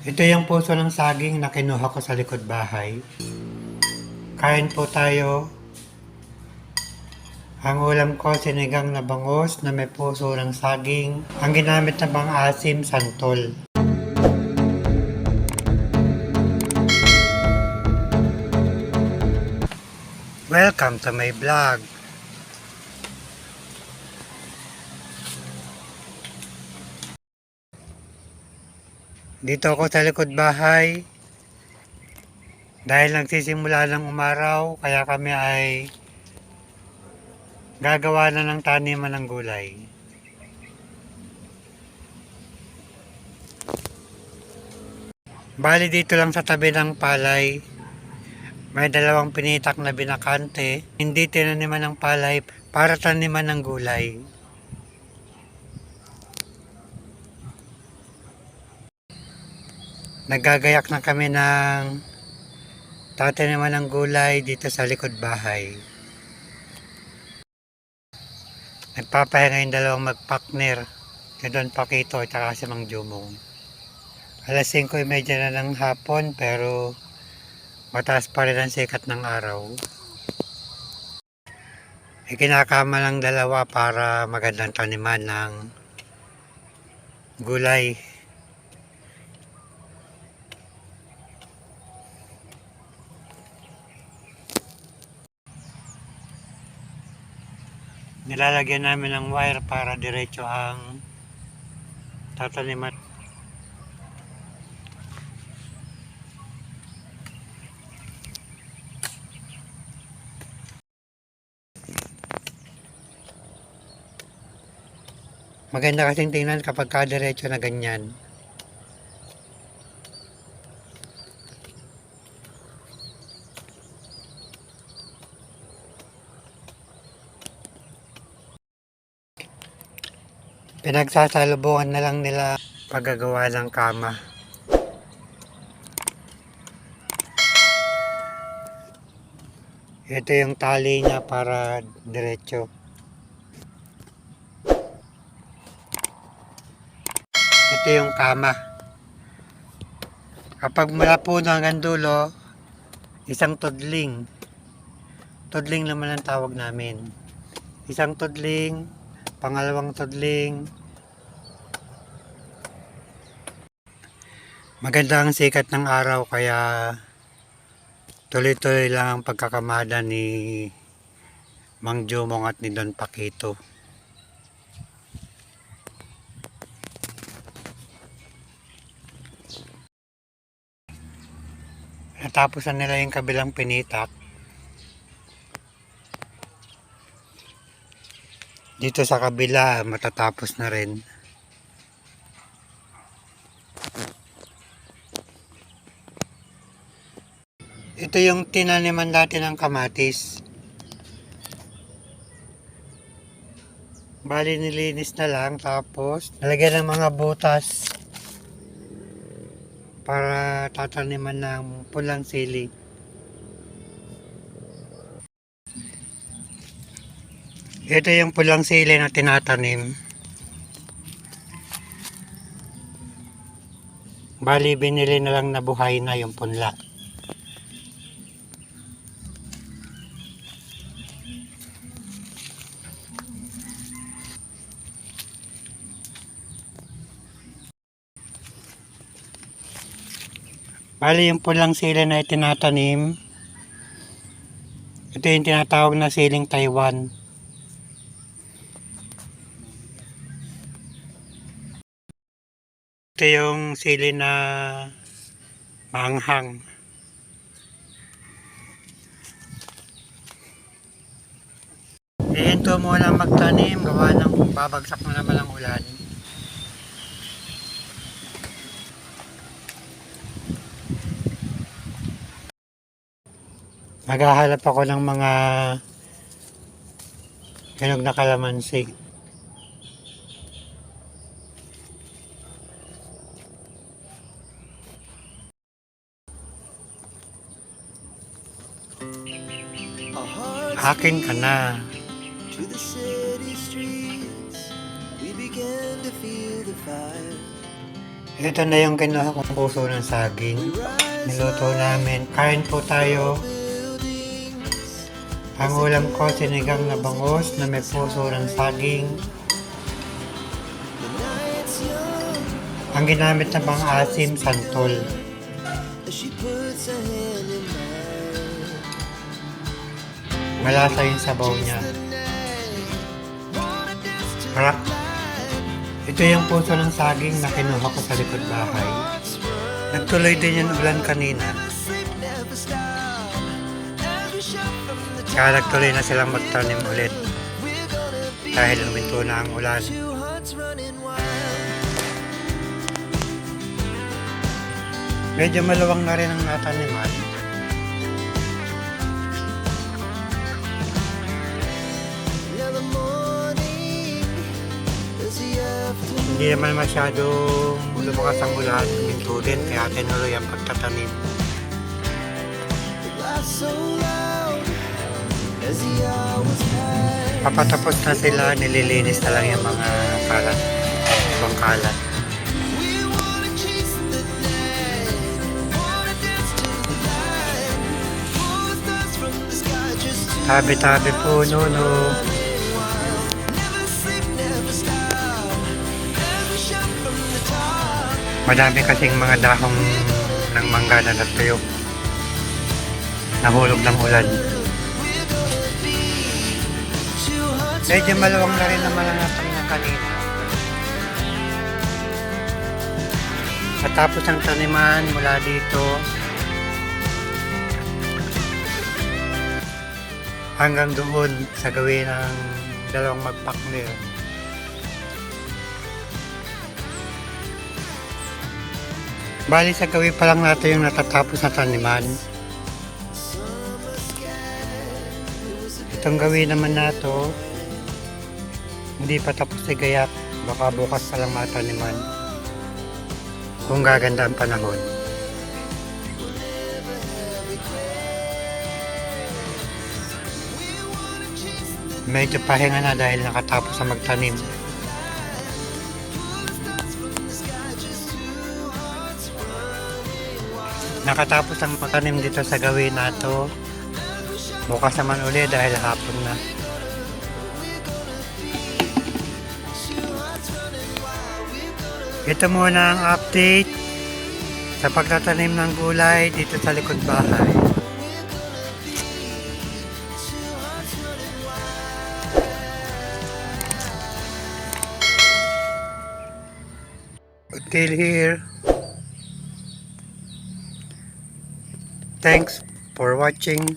Ito yung puso ng saging na kinuha ko sa likod bahay. Kain po tayo. Ang ulam ko, sinigang na bangus na may puso ng saging. Ang ginamit na pang-asim, santol. Welcome to my vlog. Dito ako sa likod bahay. Dahil nagsisimula ng umaraw, kaya kami ay gagawa na ng taniman ng gulay. Bali dito lang sa tabi ng palay, may dalawang pinitak na binakante. Hindi tinaniman ng palay para taniman ng gulay. Nagagayak na kami ng tataniman ng gulay dito sa likod bahay. Nagpapahinga yung dalawang magpartner, si Don Paquito at saka si Mang Jumong. Alas 5:30 na ng hapon pero mataas pa rin ang sikat ng araw. Ikinakama ng dalawa para magandang taniman ng gulay. Nilalagyan namin ng wire para diretso ang tataniman. Maganda kasing tingnan kapag diretso na ganyan. Pinagsasalubungan na lang nila paggagawa ng kama. Ito yung tali niya para diretso. Ito yung kama. Kapag mula puno hanggang dulo, isang tudling. Tudling naman ang tawag namin. Isang tudling, pangalawang tudling. Maganda ang sikat ng araw kaya tuloy-tuloy lang ang pagkakamada ni Mang Jumong at ni Don Paquito. Natapos na nila yung kabilang pinitak. Dito sa kabila matatapos na rin. Ito yung tinaniman dati ng kamatis. Bali nilinis na lang tapos nalagyan ng mga butas para tataniman ng pulang sili. Ito yung pulang sili na tinatanim. Bali binili na lang na buhay na yung punla. Bali yung pulang sili na itinatanim, ito yung tinatawag na siling Taiwan. Ito yung sili na maanghang. Hihinto mo lang magtanim, gawa ng babagsak na naman ang ulan. Maghahanap ako ng mga hinog na kalamansi. Akin ka na. To the city streets, we began to feel the fire. Ito na yung kinuha kong puso ng saging. Niluto namin. Kain po tayo. Ang ulam ko, sinigang na bangus na may puso ng saging. Ang ginamit na pang-asim, santol. Malasa yung sabaw niya. Harap. Ito yung puso ng saging na kinuha ko sa likod bahay. Nagtuloy din yung ulan kanina. Kaya nagtuloy na silang magtanim ulit. Dahil luminto na ang ulan. Medyo maluwang na rin ang nataniman. Hindi naman masyadong lumakas ang ulan, huminto din, kaya tinuloy ang pagtatanim. Papatapos na sila, nililinis na lang yung mga kalat, ibang kalat. Tabi-tabi po, no. Madami kasing mga dahong ng mangga na natuyo. Nahulog ng ulan. Medyo maluwang na rin naman ang natang na kanina. Matapos ang taniman mula dito hanggang doon sa gawin ng dalawang magpakner. Bali sa gawin pa lang natin yung natatapos na taniman. Itong gawin naman nato, hindi pa tapos si gayak, baka bukas pa lang mataniman. Kung gaganda ang panahon. Medyo pahinga na dahil nakatapos na magtanim. Nakatapos ang magtanim dito sa gawin nato. Bukas naman uli dahil hapon na. Ito muna ang update sa pagtatanim ng gulay dito sa likod bahay. Until here. Thanks for watching.